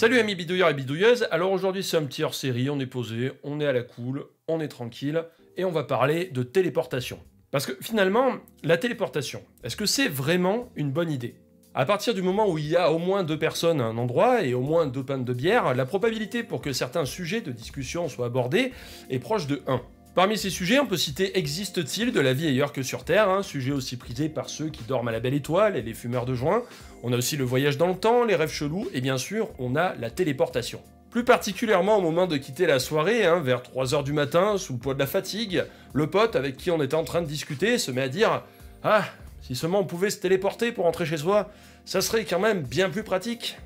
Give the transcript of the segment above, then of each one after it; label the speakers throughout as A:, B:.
A: Salut amis bidouilleurs et bidouilleuses, alors aujourd'hui c'est un petit hors-série, on est posé, on est à la cool, on est tranquille, et on va parler de téléportation. Parce que finalement, la téléportation, est-ce que c'est vraiment une bonne idée? À partir du moment où il y a au moins 2 personnes à un endroit et au moins 2 pintes de bière, la probabilité pour que certains sujets de discussion soient abordés est proche de 1. Parmi ces sujets, on peut citer existe-t-il de la vie ailleurs que sur Terre, un sujet aussi prisé par ceux qui dorment à la belle étoile et les fumeurs de joint. On a aussi le voyage dans le temps, les rêves chelous, et bien sûr, on a la téléportation. Plus particulièrement au moment de quitter la soirée, vers 3h du matin, sous le poids de la fatigue, le pote avec qui on était en train de discuter se met à dire « Ah, si seulement on pouvait se téléporter pour rentrer chez soi, ça serait quand même bien plus pratique !»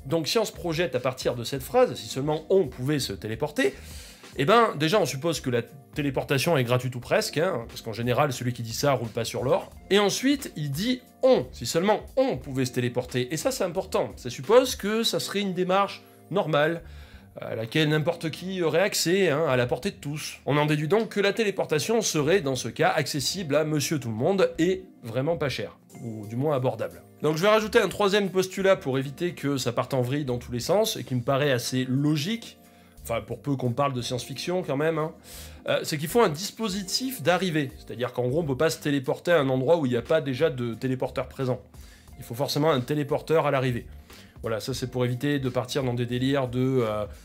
A: Donc si on se projette à partir de cette phrase, si seulement on pouvait se téléporter, eh ben, déjà, on suppose que la téléportation est gratuite ou presque, parce qu'en général, celui qui dit ça roule pas sur l'or. Et ensuite, il dit « on », si seulement on pouvait se téléporter. Et ça, c'est important. Ça suppose que ça serait une démarche normale, à laquelle n'importe qui aurait accès, à la portée de tous. On en déduit donc que la téléportation serait, dans ce cas, accessible à monsieur tout le monde et vraiment pas cher, ou du moins abordable. Donc je vais rajouter un troisième postulat pour éviter que ça parte en vrille dans tous les sens, et qui me paraît assez logique, enfin pour peu qu'on parle de science-fiction quand même, c'est qu'il faut un dispositif d'arrivée. C'est-à-dire qu'en gros, on ne peut pas se téléporter à un endroit où il n'y a pas déjà de téléporteur présent. Il faut forcément un téléporteur à l'arrivée. Voilà, ça c'est pour éviter de partir dans des délires de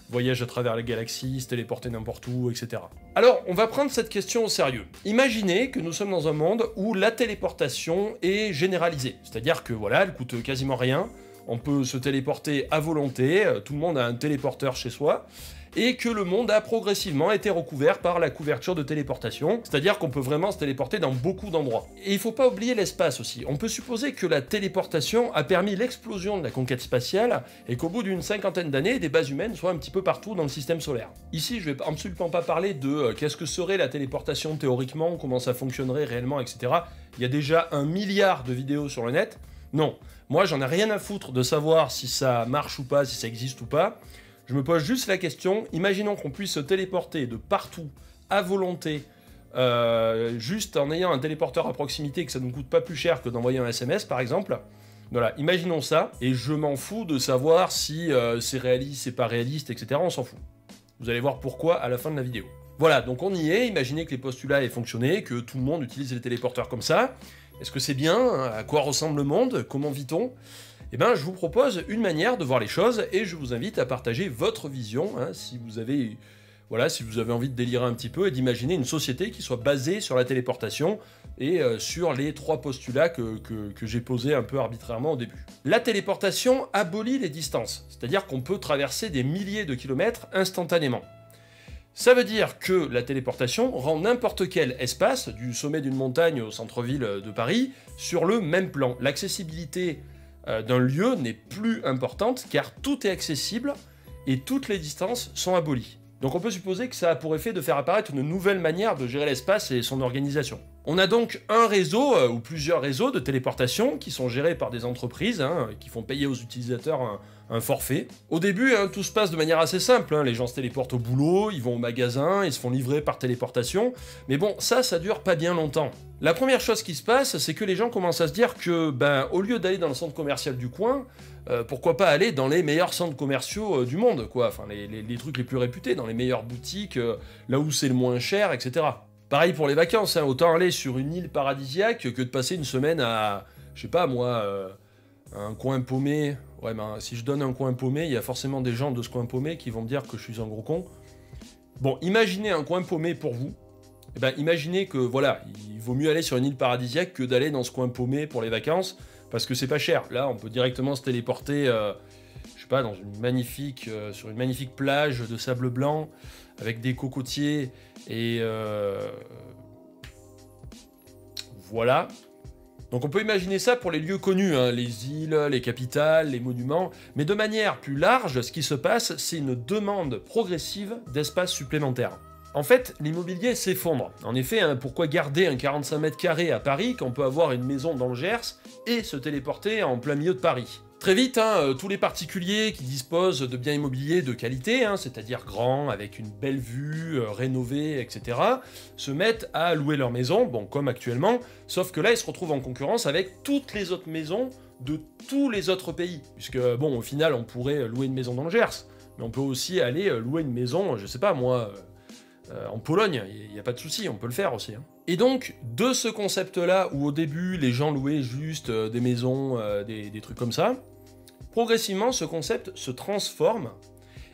A: voyage à travers la galaxie, se téléporter n'importe où, etc. Alors, on va prendre cette question au sérieux. Imaginez que nous sommes dans un monde où la téléportation est généralisée. C'est-à-dire que voilà, elle coûte quasiment rien, on peut se téléporter à volonté, tout le monde a un téléporteur chez soi, et que le monde a progressivement été recouvert par la couverture de téléportation, c'est-à-dire qu'on peut vraiment se téléporter dans beaucoup d'endroits. Et il faut pas oublier l'espace aussi. On peut supposer que la téléportation a permis l'explosion de la conquête spatiale, et qu'au bout d'une 50aine d'années, des bases humaines soient un petit peu partout dans le système solaire. Ici, je vais absolument pas parler de qu'est-ce que serait la téléportation théoriquement, comment ça fonctionnerait réellement, etc. Il y a déjà 1 milliard de vidéos sur le net. Non, moi j'en ai rien à foutre de savoir si ça marche ou pas, si ça existe ou pas. Je me pose juste la question, imaginons qu'on puisse se téléporter de partout, à volonté, juste en ayant un téléporteur à proximité, que ça ne nous coûte pas plus cher que d'envoyer un SMS par exemple. Voilà, imaginons ça, et je m'en fous de savoir si c'est réaliste, c'est pas réaliste, etc. On s'en fout. Vous allez voir pourquoi à la fin de la vidéo. Voilà, donc on y est, imaginez que les postulats aient fonctionné, que tout le monde utilise les téléporteurs comme ça. Est-ce que c'est bien? À quoi ressemble le monde? Comment vit-on? Eh bien, je vous propose une manière de voir les choses, et je vous invite à partager votre vision, si vous avez envie de délirer un petit peu, et d'imaginer une société qui soit basée sur la téléportation, et sur les 3 postulats que j'ai posés un peu arbitrairement au début. La téléportation abolit les distances, c'est-à-dire qu'on peut traverser des milliers de kilomètres instantanément. Ça veut dire que la téléportation rend n'importe quel espace, du sommet d'une montagne au centre-ville de Paris, sur le même plan. L'accessibilité d'un lieu n'est plus importante car tout est accessible et toutes les distances sont abolies. Donc on peut supposer que ça a pour effet de faire apparaître une nouvelle manière de gérer l'espace et son organisation. On a donc un réseau ou plusieurs réseaux de téléportation qui sont gérés par des entreprises qui font payer aux utilisateurs un forfait. Au début, tout se passe de manière assez simple. Les gens se téléportent au boulot, ils vont au magasin, ils se font livrer par téléportation. Mais bon, ça dure pas bien longtemps. La première chose qui se passe, c'est que les gens commencent à se dire que, au lieu d'aller dans le centre commercial du coin, pourquoi pas aller dans les meilleurs centres commerciaux du monde, quoi. Enfin, les trucs les plus réputés, dans les meilleures boutiques, là où c'est le moins cher, etc. Pareil pour les vacances, autant aller sur une île paradisiaque que de passer une semaine à, je sais pas moi, un coin paumé. Ouais, si je donne un coin paumé, il y a forcément des gens de ce coin paumé qui vont me dire que je suis un gros con. Bon, imaginez un coin paumé pour vous. Imaginez que, voilà, il vaut mieux aller sur une île paradisiaque que d'aller dans ce coin paumé pour les vacances, parce que c'est pas cher. Là, on peut directement se téléporter, je sais pas, sur une magnifique plage de sable blanc, avec des cocotiers, et voilà. Donc on peut imaginer ça pour les lieux connus, les îles, les capitales, les monuments, mais de manière plus large, ce qui se passe, c'est une demande progressive d'espace supplémentaire. En fait, l'immobilier s'effondre. En effet, pourquoi garder un 45 mètres carrés à Paris quand on peut avoir une maison dans le Gers et se téléporter en plein milieu de Paris? Très vite, tous les particuliers qui disposent de biens immobiliers de qualité, c'est-à-dire grands, avec une belle vue, rénovés, etc., se mettent à louer leur maison, bon, comme actuellement, sauf que là, ils se retrouvent en concurrence avec toutes les autres maisons de tous les autres pays. Puisque, bon, au final, on pourrait louer une maison dans le Gers, mais on peut aussi aller louer une maison, je sais pas moi, en Pologne, il n'y a pas de souci, on peut le faire aussi. Hein. Et donc, de ce concept-là, où au début, les gens louaient juste des maisons, des trucs comme ça, progressivement, ce concept se transforme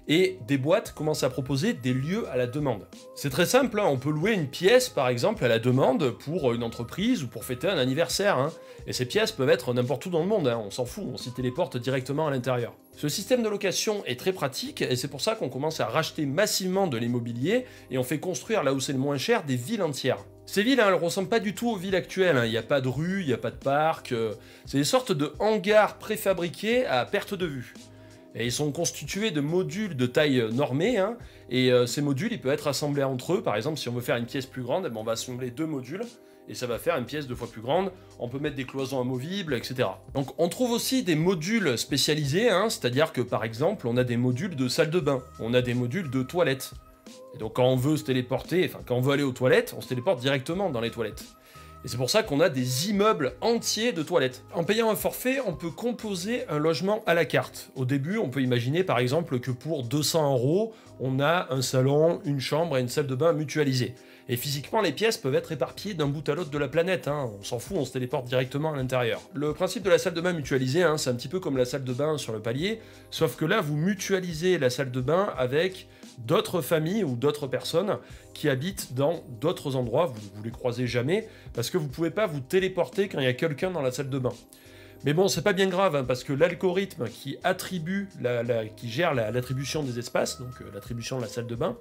A: et des boîtes commencent à proposer des lieux à la demande. C'est très simple, hein, on peut louer une pièce par exemple à la demande pour une entreprise ou pour fêter un anniversaire. Hein. Et ces pièces peuvent être n'importe où dans le monde, hein, on s'en fout, on s'y téléporte directement à l'intérieur. Ce système de location est très pratique et c'est pour ça qu'on commence à racheter massivement de l'immobilier et on fait construire là où c'est le moins cher des villes entières. Ces villes, hein, elles ne ressemblent pas du tout aux villes actuelles, hein. Il n'y a pas de rue, il n'y a pas de parc, c'est des sortes de hangars préfabriqués à perte de vue. Et ils sont constitués de modules de taille normée, hein, et ces modules, ils peuvent être assemblés entre eux. Par exemple, si on veut faire une pièce plus grande, eh ben, on va assembler 2 modules, et ça va faire une pièce 2 fois plus grande. On peut mettre des cloisons amovibles, etc. Donc on trouve aussi des modules spécialisés, hein, c'est-à-dire que par exemple, on a des modules de salle de bain, on a des modules de toilettes. Et donc quand on veut se téléporter, enfin quand on veut aller aux toilettes, on se téléporte directement dans les toilettes. Et c'est pour ça qu'on a des immeubles entiers de toilettes. En payant un forfait, on peut composer un logement à la carte. Au début, on peut imaginer par exemple que pour 200 €, on a un salon, une chambre et une salle de bain mutualisées. Et physiquement, les pièces peuvent être éparpillées d'un bout à l'autre de la planète, hein. On s'en fout, on se téléporte directement à l'intérieur. Le principe de la salle de bain mutualisée, hein, c'est un petit peu comme la salle de bain sur le palier, sauf que là, vous mutualisez la salle de bain avec d'autres familles ou d'autres personnes qui habitent dans d'autres endroits, vous ne les croisez jamais, parce que vous ne pouvez pas vous téléporter quand il y a quelqu'un dans la salle de bain. Mais bon, c'est pas bien grave, hein, parce que l'algorithme qui attribue, qui gère l'attribution des espaces, donc l'attribution de la salle de bain,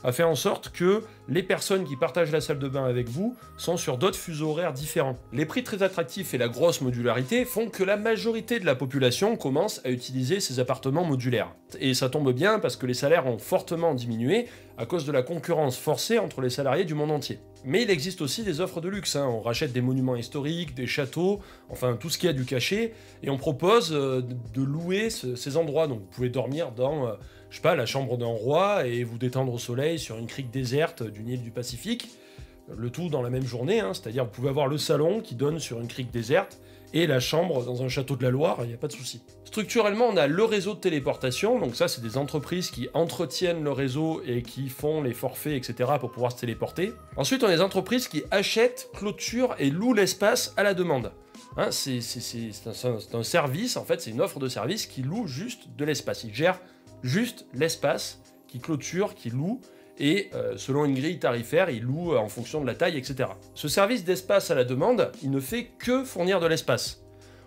A: a fait en sorte que les personnes qui partagent la salle de bain avec vous sont sur d'autres fuseaux horaires différents. Les prix très attractifs et la grosse modularité font que la majorité de la population commence à utiliser ces appartements modulaires. Et ça tombe bien parce que les salaires ont fortement diminué à cause de la concurrence forcée entre les salariés du monde entier. Mais il existe aussi des offres de luxe, hein. On rachète des monuments historiques, des châteaux, enfin tout ce qui a du cachet, et on propose de louer ces endroits. Donc vous pouvez dormir dans, je sais pas, la chambre d'un roi et vous détendre au soleil sur une crique déserte d'une île du Pacifique, le tout dans la même journée, hein. C'est-à-dire vous pouvez avoir le salon qui donne sur une crique déserte, et la chambre dans un château de la Loire, il n'y a pas de souci. Structurellement, on a le réseau de téléportation, donc ça c'est des entreprises qui entretiennent le réseau et qui font les forfaits, etc. pour pouvoir se téléporter. Ensuite, on a des entreprises qui achètent, clôturent et louent l'espace à la demande. Hein, c'est un service, en fait, c'est une offre de service qui loue juste de l'espace. Ils gèrent juste l'espace, qui clôture, qui loue, et selon une grille tarifaire, il loue en fonction de la taille, etc. Ce service d'espace à la demande, il ne fait que fournir de l'espace.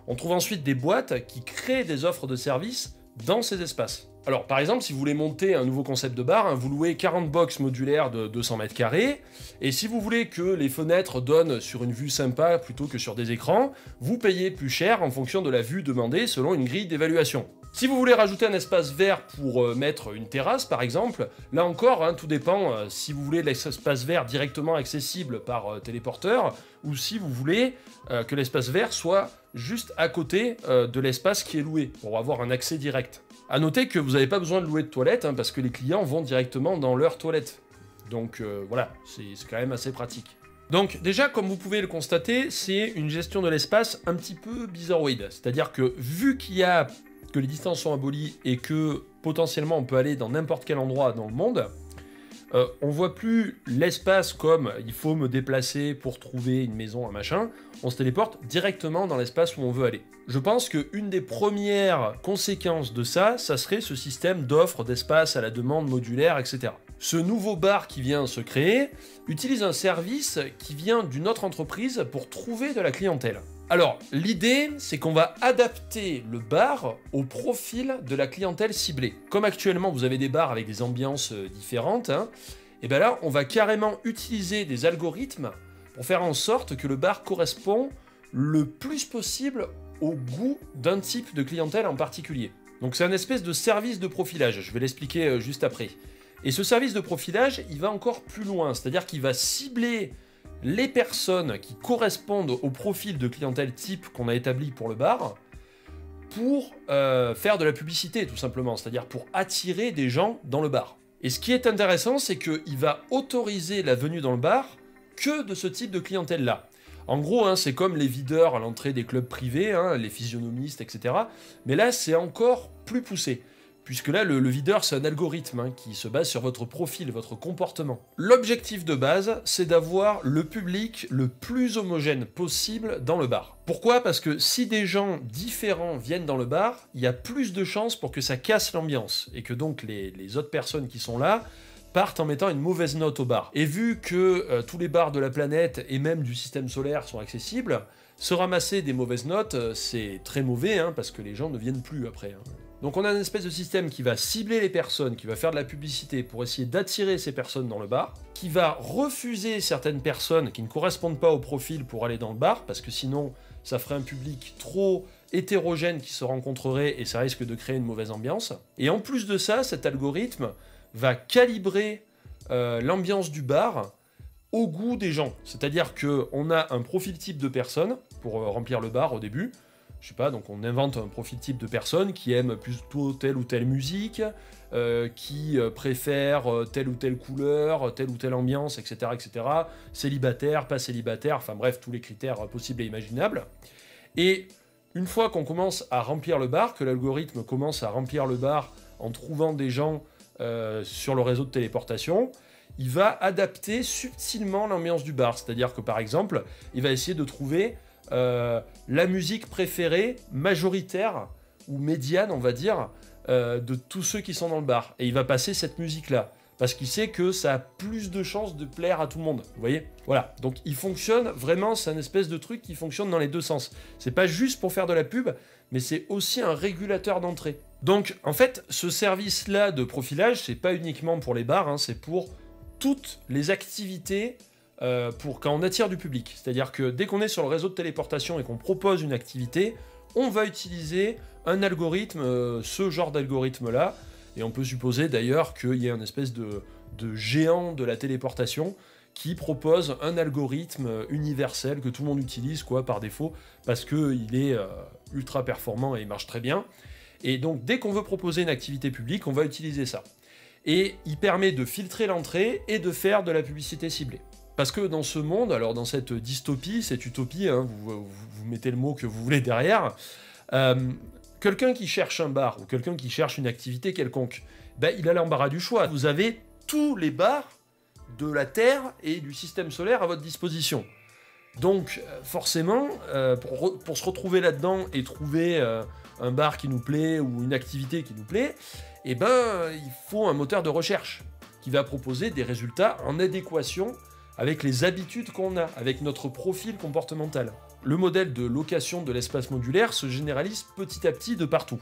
A: On trouve ensuite des boîtes qui créent des offres de services dans ces espaces. Alors par exemple, si vous voulez monter un nouveau concept de bar, hein, vous louez 40 box modulaires de 200 mètres carrés, et si vous voulez que les fenêtres donnent sur une vue sympa plutôt que sur des écrans, vous payez plus cher en fonction de la vue demandée selon une grille d'évaluation. Si vous voulez rajouter un espace vert pour mettre une terrasse par exemple, là encore, hein, tout dépend si vous voulez l'espace vert directement accessible par téléporteur, ou si vous voulez que l'espace vert soit juste à côté de l'espace qui est loué, pour avoir un accès direct. A noter que vous n'avez pas besoin de louer de toilettes, hein, parce que les clients vont directement dans leur toilette. Donc voilà, c'est quand même assez pratique. Donc déjà, comme vous pouvez le constater, c'est une gestion de l'espace un petit peu bizarroïde. C'est-à-dire que vu que les distances sont abolies et que potentiellement on peut aller dans n'importe quel endroit dans le monde, on voit plus l'espace comme il faut me déplacer pour trouver une maison, un machin, on se téléporte directement dans l'espace où on veut aller. Je pense qu'une des premières conséquences de ça, ça serait ce système d'offres d'espace à la demande modulaire, etc. Ce nouveau bar qui vient se créer utilise un service qui vient d'une autre entreprise pour trouver de la clientèle. Alors, l'idée, c'est qu'on va adapter le bar au profil de la clientèle ciblée. Comme actuellement, vous avez des bars avec des ambiances différentes, hein, et bien là, on va carrément utiliser des algorithmes pour faire en sorte que le bar correspond le plus possible au goût d'un type de clientèle en particulier. Donc c'est un espèce de service de profilage, je vais l'expliquer juste après. Et ce service de profilage, il va encore plus loin, c'est-à-dire qu'il va cibler les personnes qui correspondent au profil de clientèle type qu'on a établi pour le bar pour faire de la publicité tout simplement, c'est-à-dire pour attirer des gens dans le bar. Et ce qui est intéressant, c'est qu'il va autoriser la venue dans le bar que de ce type de clientèle-là. En gros, hein, c'est comme les videurs à l'entrée des clubs privés, hein, les physionomistes, etc. Mais là, c'est encore plus poussé. Puisque là, le videur, c'est un algorithme hein, qui se base sur votre profil, votre comportement. L'objectif de base, c'est d'avoir le public le plus homogène possible dans le bar. Pourquoi? Parce que si des gens différents viennent dans le bar, il y a plus de chances pour que ça casse l'ambiance, et que donc les autres personnes qui sont là partent en mettant une mauvaise note au bar. Et vu que tous les bars de la planète, et même du système solaire, sont accessibles, se ramasser des mauvaises notes, c'est très mauvais, hein, parce que les gens ne viennent plus après. Hein. Donc on a une espèce de système qui va cibler les personnes, qui va faire de la publicité pour essayer d'attirer ces personnes dans le bar, qui va refuser certaines personnes qui ne correspondent pas au profil pour aller dans le bar, parce que sinon ça ferait un public trop hétérogène qui se rencontrerait et ça risque de créer une mauvaise ambiance. Et en plus de ça, cet algorithme va calibrer l'ambiance du bar au goût des gens. C'est-à-dire qu'on a un profil type de personne pour remplir le bar au début. Je sais pas, donc on invente un profil type de personne qui aime plutôt telle ou telle musique, qui préfère telle ou telle couleur, telle ou telle ambiance, etc., etc. Célibataire, pas célibataire, enfin bref, tous les critères possibles et imaginables. Et une fois qu'on commence à remplir le bar, que l'algorithme commence à remplir le bar en trouvant des gens sur le réseau de téléportation, il va adapter subtilement l'ambiance du bar. C'est-à-dire que par exemple, il va essayer de trouver la musique préférée majoritaire ou médiane, on va dire, de tous ceux qui sont dans le bar. Et il va passer cette musique-là, parce qu'il sait que ça a plus de chances de plaire à tout le monde. Vous voyez? Voilà. Donc il fonctionne vraiment, c'est un espèce de truc qui fonctionne dans les deux sens. C'est pas juste pour faire de la pub, mais c'est aussi un régulateur d'entrée. Donc en fait, ce service-là de profilage, c'est pas uniquement pour les bars, hein, c'est pour toutes les activités pour quand on attire du public. C'est-à-dire que dès qu'on est sur le réseau de téléportation et qu'on propose une activité, on va utiliser un algorithme, ce genre d'algorithme-là, et on peut supposer d'ailleurs qu'il y ait une espèce de géant de la téléportation qui propose un algorithme universel que tout le monde utilise quoi, par défaut, parce qu'il est ultra performant et il marche très bien. Et donc dès qu'on veut proposer une activité publique, on va utiliser ça. Et il permet de filtrer l'entrée et de faire de la publicité ciblée. Parce que dans ce monde, alors dans cette dystopie, cette utopie, hein, vous mettez le mot que vous voulez derrière, quelqu'un qui cherche un bar ou quelqu'un qui cherche une activité quelconque, ben, il a l'embarras du choix. Vous avez tous les bars de la Terre et du système solaire à votre disposition. Donc forcément, pour se retrouver là-dedans et trouver un bar qui nous plaît ou une activité qui nous plaît, eh ben, il faut un moteur de recherche qui va proposer des résultats en adéquation avec les habitudes qu'on a, avec notre profil comportemental. Le modèle de location de l'espace modulaire se généralise petit à petit de partout.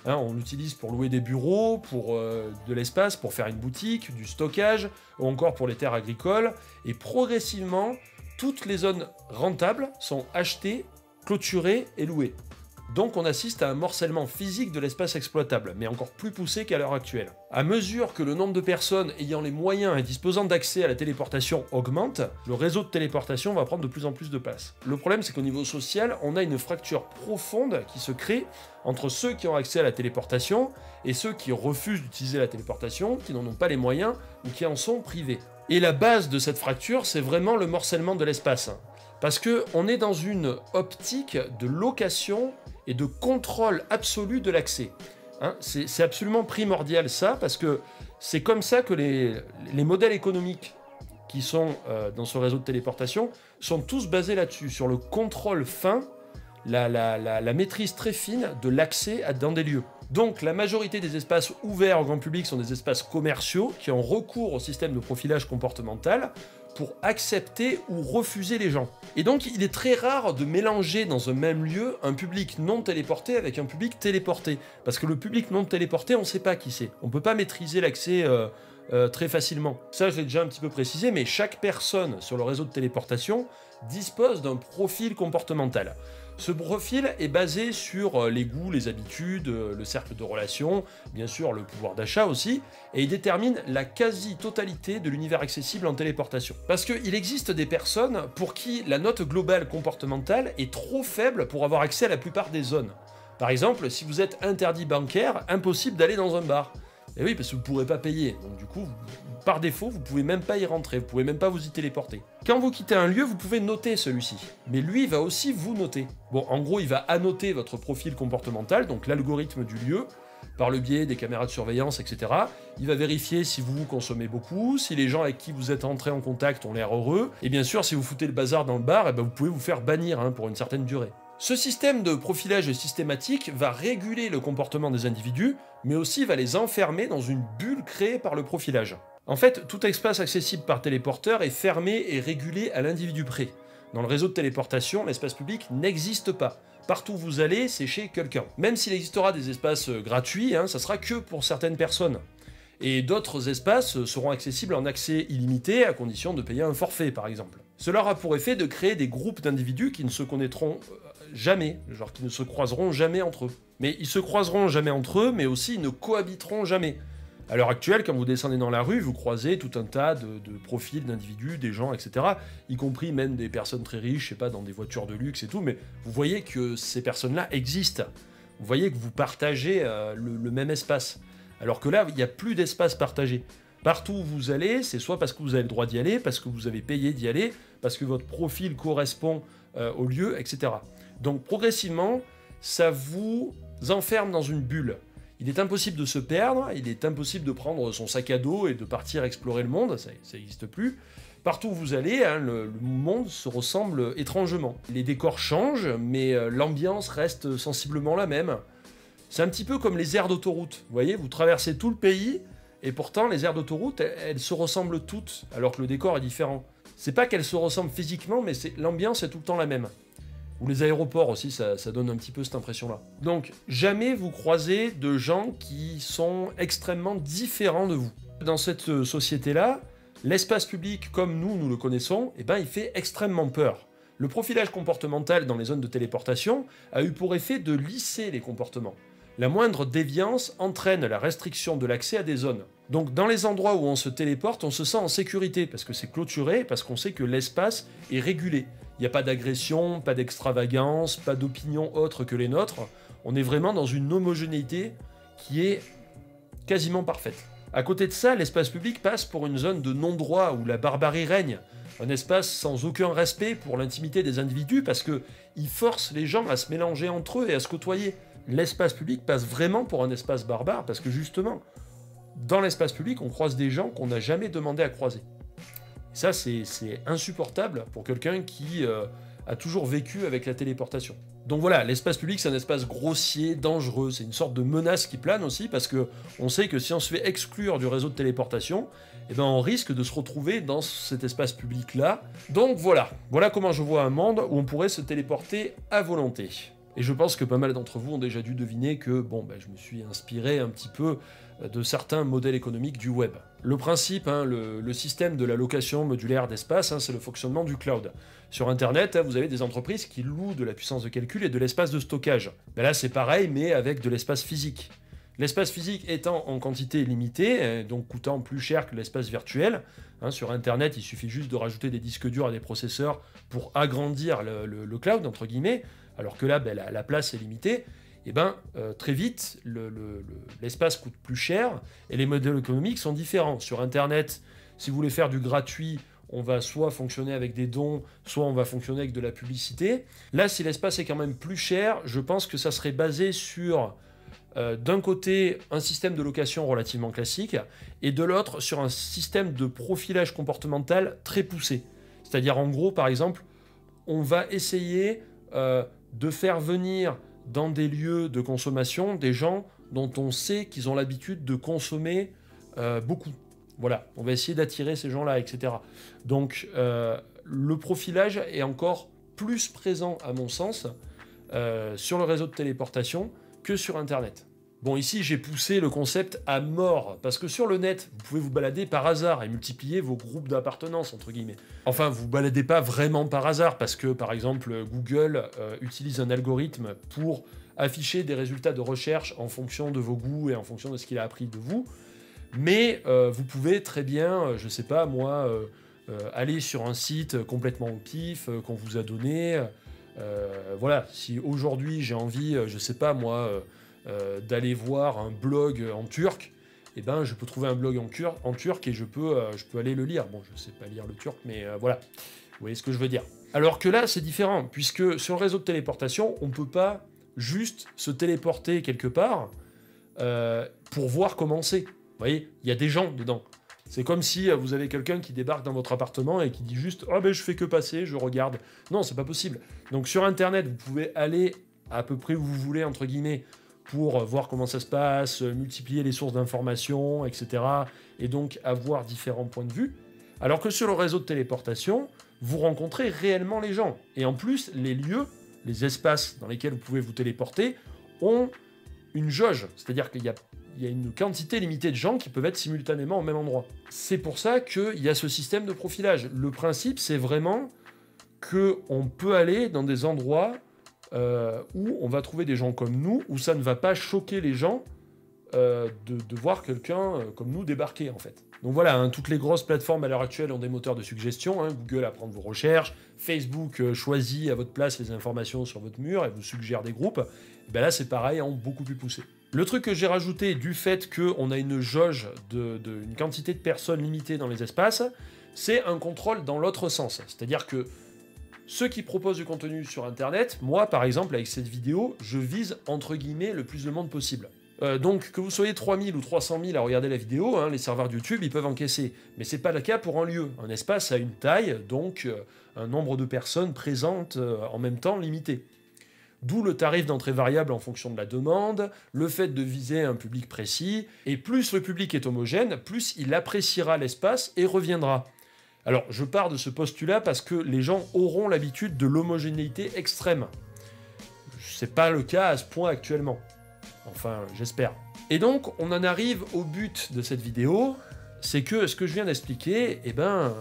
A: Hein, on l'utilise pour louer des bureaux, pour de l'espace, pour faire une boutique, du stockage, ou encore pour les terres agricoles. Et progressivement, toutes les zones rentables sont achetées, clôturées et louées. Donc on assiste à un morcellement physique de l'espace exploitable, mais encore plus poussé qu'à l'heure actuelle. À mesure que le nombre de personnes ayant les moyens et disposant d'accès à la téléportation augmente, le réseau de téléportation va prendre de plus en plus de place. Le problème, c'est qu'au niveau social, on a une fracture profonde qui se crée entre ceux qui ont accès à la téléportation et ceux qui refusent d'utiliser la téléportation, qui n'en ont pas les moyens ou qui en sont privés. Et la base de cette fracture, c'est vraiment le morcellement de l'espace. Parce qu'on est dans une optique de location et de contrôle absolu de l'accès. Hein, c'est absolument primordial ça, parce que c'est comme ça que les modèles économiques qui sont dans ce réseau de téléportation sont tous basés là-dessus, sur le contrôle fin, la maîtrise très fine de l'accès dans des lieux. Donc la majorité des espaces ouverts au grand public sont des espaces commerciaux qui ont recours au système de profilage comportemental pour accepter ou refuser les gens. Et donc il est très rare de mélanger dans un même lieu un public non téléporté avec un public téléporté. Parce que le public non téléporté, on ne sait pas qui c'est. On ne peut pas maîtriser l'accès très facilement. Ça, je l'ai déjà un petit peu précisé, mais chaque personne sur le réseau de téléportation dispose d'un profil comportemental. Ce profil est basé sur les goûts, les habitudes, le cercle de relations, bien sûr le pouvoir d'achat aussi, et il détermine la quasi-totalité de l'univers accessible en téléportation. Parce qu'il existe des personnes pour qui la note globale comportementale est trop faible pour avoir accès à la plupart des zones. Par exemple, si vous êtes interdit bancaire, impossible d'aller dans un bar. Et oui, parce que vous ne pourrez pas payer, donc du coup, vous ne par défaut, vous pouvez même pas y rentrer, vous pouvez même pas vous y téléporter. Quand vous quittez un lieu, vous pouvez noter celui-ci, mais lui, il va aussi vous noter. Bon, en gros, il va annoter votre profil comportemental, donc l'algorithme du lieu, par le biais des caméras de surveillance, etc. Il va vérifier si vous consommez beaucoup, si les gens avec qui vous êtes entrés en contact ont l'air heureux, et bien sûr, si vous foutez le bazar dans le bar, eh ben, vous pouvez vous faire bannir pour une certaine durée. Ce système de profilage systématique va réguler le comportement des individus, mais aussi va les enfermer dans une bulle créée par le profilage. En fait, tout espace accessible par téléporteur est fermé et régulé à l'individu près. Dans le réseau de téléportation, l'espace public n'existe pas. Partout où vous allez, c'est chez quelqu'un. Même s'il existera des espaces gratuits, ça sera que pour certaines personnes. Et d'autres espaces seront accessibles en accès illimité, à condition de payer un forfait, par exemple. Cela aura pour effet de créer des groupes d'individus qui ne se connaîtront jamais, genre qui ne se croiseront jamais entre eux. Mais ils se croiseront jamais entre eux, mais aussi ils ne cohabiteront jamais. À l'heure actuelle, quand vous descendez dans la rue, vous croisez tout un tas de profils d'individus, des gens, etc. Y compris même des personnes très riches, je sais pas, dans des voitures de luxe et tout, mais vous voyez que ces personnes-là existent. Vous voyez que vous partagez le même espace. Alors que là, il n'y a plus d'espace partagé. Partout où vous allez, c'est soit parce que vous avez le droit d'y aller, parce que vous avez payé d'y aller, parce que votre profil correspond au lieu, etc. Donc progressivement, ça vous enferme dans une bulle. Il est impossible de se perdre, il est impossible de prendre son sac à dos et de partir explorer le monde, ça n'existe plus. Partout où vous allez, le monde se ressemble étrangement. Les décors changent, mais l'ambiance reste sensiblement la même. C'est un petit peu comme les aires d'autoroute. Vous voyez, vous traversez tout le pays, et pourtant les aires d'autoroute, elles se ressemblent toutes, alors que le décor est différent. C'est pas qu'elles se ressemblent physiquement, mais l'ambiance est tout le temps la même. Ou les aéroports aussi, ça donne un petit peu cette impression-là. Donc, jamais vous croisez de gens qui sont extrêmement différents de vous. Dans cette société-là, l'espace public, comme nous le connaissons, il fait extrêmement peur. Le profilage comportemental dans les zones de téléportation a eu pour effet de lisser les comportements. La moindre déviance entraîne la restriction de l'accès à des zones. Donc dans les endroits où on se téléporte, on se sent en sécurité, parce que c'est clôturé, parce qu'on sait que l'espace est régulé. Il n'y a pas d'agression, pas d'extravagance, pas d'opinion autre que les nôtres. On est vraiment dans une homogénéité qui est quasiment parfaite. À côté de ça, l'espace public passe pour une zone de non-droit où la barbarie règne. Un espace sans aucun respect pour l'intimité des individus parce qu'il force les gens à se mélanger entre eux et à se côtoyer. L'espace public passe vraiment pour un espace barbare parce que justement, dans l'espace public, on croise des gens qu'on n'a jamais demandé à croiser. Et ça, c'est insupportable pour quelqu'un qui a toujours vécu avec la téléportation. Donc voilà, l'espace public, c'est un espace grossier, dangereux, c'est une sorte de menace qui plane aussi, parce que on sait que si on se fait exclure du réseau de téléportation, on risque de se retrouver dans cet espace public-là. Donc voilà comment je vois un monde où on pourrait se téléporter à volonté. Et je pense que pas mal d'entre vous ont déjà dû deviner que je me suis inspiré un petit peu de certains modèles économiques du web. Le principe, le système de la location modulaire d'espace, c'est le fonctionnement du cloud. Sur Internet, vous avez des entreprises qui louent de la puissance de calcul et de l'espace de stockage. Là, c'est pareil, mais avec de l'espace physique. L'espace physique étant en quantité limitée, donc coûtant plus cher que l'espace virtuel. Sur Internet, il suffit juste de rajouter des disques durs à des processeurs pour agrandir le cloud, entre guillemets, alors que là, la place est limitée. Très vite, l'espace coûte plus cher et les modèles économiques sont différents. Sur Internet, si vous voulez faire du gratuit, on va soit fonctionner avec des dons, soit on va fonctionner avec de la publicité. Là, si l'espace est quand même plus cher, je pense que ça serait basé sur, d'un côté, un système de location relativement classique, et de l'autre, sur un système de profilage comportemental très poussé. C'est-à-dire, en gros, par exemple, on va essayer de faire venir dans des lieux de consommation des gens dont on sait qu'ils ont l'habitude de consommer beaucoup. Voilà, on va essayer d'attirer ces gens-là, etc. Donc, le profilage est encore plus présent, à mon sens, sur le réseau de téléportation que sur Internet. Bon, ici, j'ai poussé le concept à mort, parce que sur le net, vous pouvez vous balader par hasard et multiplier vos groupes d'appartenance, entre guillemets. Enfin, vous ne baladez pas vraiment par hasard, parce que, par exemple, Google utilise un algorithme pour afficher des résultats de recherche en fonction de vos goûts et en fonction de ce qu'il a appris de vous. Mais vous pouvez très bien, je sais pas moi, aller sur un site complètement au pif qu'on vous a donné. Voilà, si aujourd'hui j'ai envie, je sais pas moi, d'aller voir un blog en turc, eh ben, je peux trouver un blog en turc et je peux aller le lire. Bon, je sais pas lire le turc, mais voilà. Vous voyez ce que je veux dire. Alors que là, c'est différent, puisque sur le réseau de téléportation, on ne peut pas juste se téléporter quelque part pour voir comment c'est. Vous voyez, il y a des gens dedans. C'est comme si vous avez quelqu'un qui débarque dans votre appartement et qui dit juste « Ah ben je fais que passer, je regarde ». Non, c'est pas possible. Donc sur Internet, vous pouvez aller à peu près où vous voulez, entre guillemets, pour voir comment ça se passe, multiplier les sources d'informations, etc. Et donc avoir différents points de vue. Alors que sur le réseau de téléportation, vous rencontrez réellement les gens. Et en plus, les lieux, les espaces dans lesquels vous pouvez vous téléporter ont une jauge. C'est-à-dire qu'il y a une quantité limitée de gens qui peuvent être simultanément au même endroit. C'est pour ça qu'il y a ce système de profilage. Le principe, c'est vraiment qu'on peut aller dans des endroits où on va trouver des gens comme nous, où ça ne va pas choquer les gens de voir quelqu'un comme nous débarquer, en fait. Donc voilà, hein, toutes les grosses plateformes à l'heure actuelle ont des moteurs de suggestion. Hein, Google apprend de vos recherches, Facebook choisit à votre place les informations sur votre mur et vous suggère des groupes. Et ben là, c'est pareil, en beaucoup plus poussé. Le truc que j'ai rajouté du fait qu'on a une jauge une quantité de personnes limitée dans les espaces, c'est un contrôle dans l'autre sens. C'est-à-dire que ceux qui proposent du contenu sur Internet, moi par exemple avec cette vidéo, je vise entre guillemets le plus de monde possible. Donc que vous soyez 3000 ou 300 000 à regarder la vidéo, hein, les serveurs de YouTube ils peuvent encaisser. Mais c'est pas le cas pour un lieu. Un espace a une taille, donc un nombre de personnes présentes en même temps limité. D'où le tarif d'entrée variable en fonction de la demande, le fait de viser un public précis, et plus le public est homogène, plus il appréciera l'espace et reviendra. Alors, je pars de ce postulat parce que les gens auront l'habitude de l'homogénéité extrême. C'est pas le cas à ce point actuellement. Enfin, j'espère. Et donc, on en arrive au but de cette vidéo, c'est que ce que je viens d'expliquer, eh ben,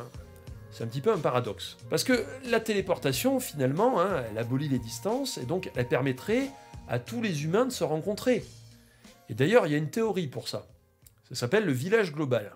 A: c'est un petit peu un paradoxe. Parce que la téléportation, finalement, hein, elle abolit les distances, et donc elle permettrait à tous les humains de se rencontrer. Et d'ailleurs, il y a une théorie pour ça. Ça s'appelle le village global.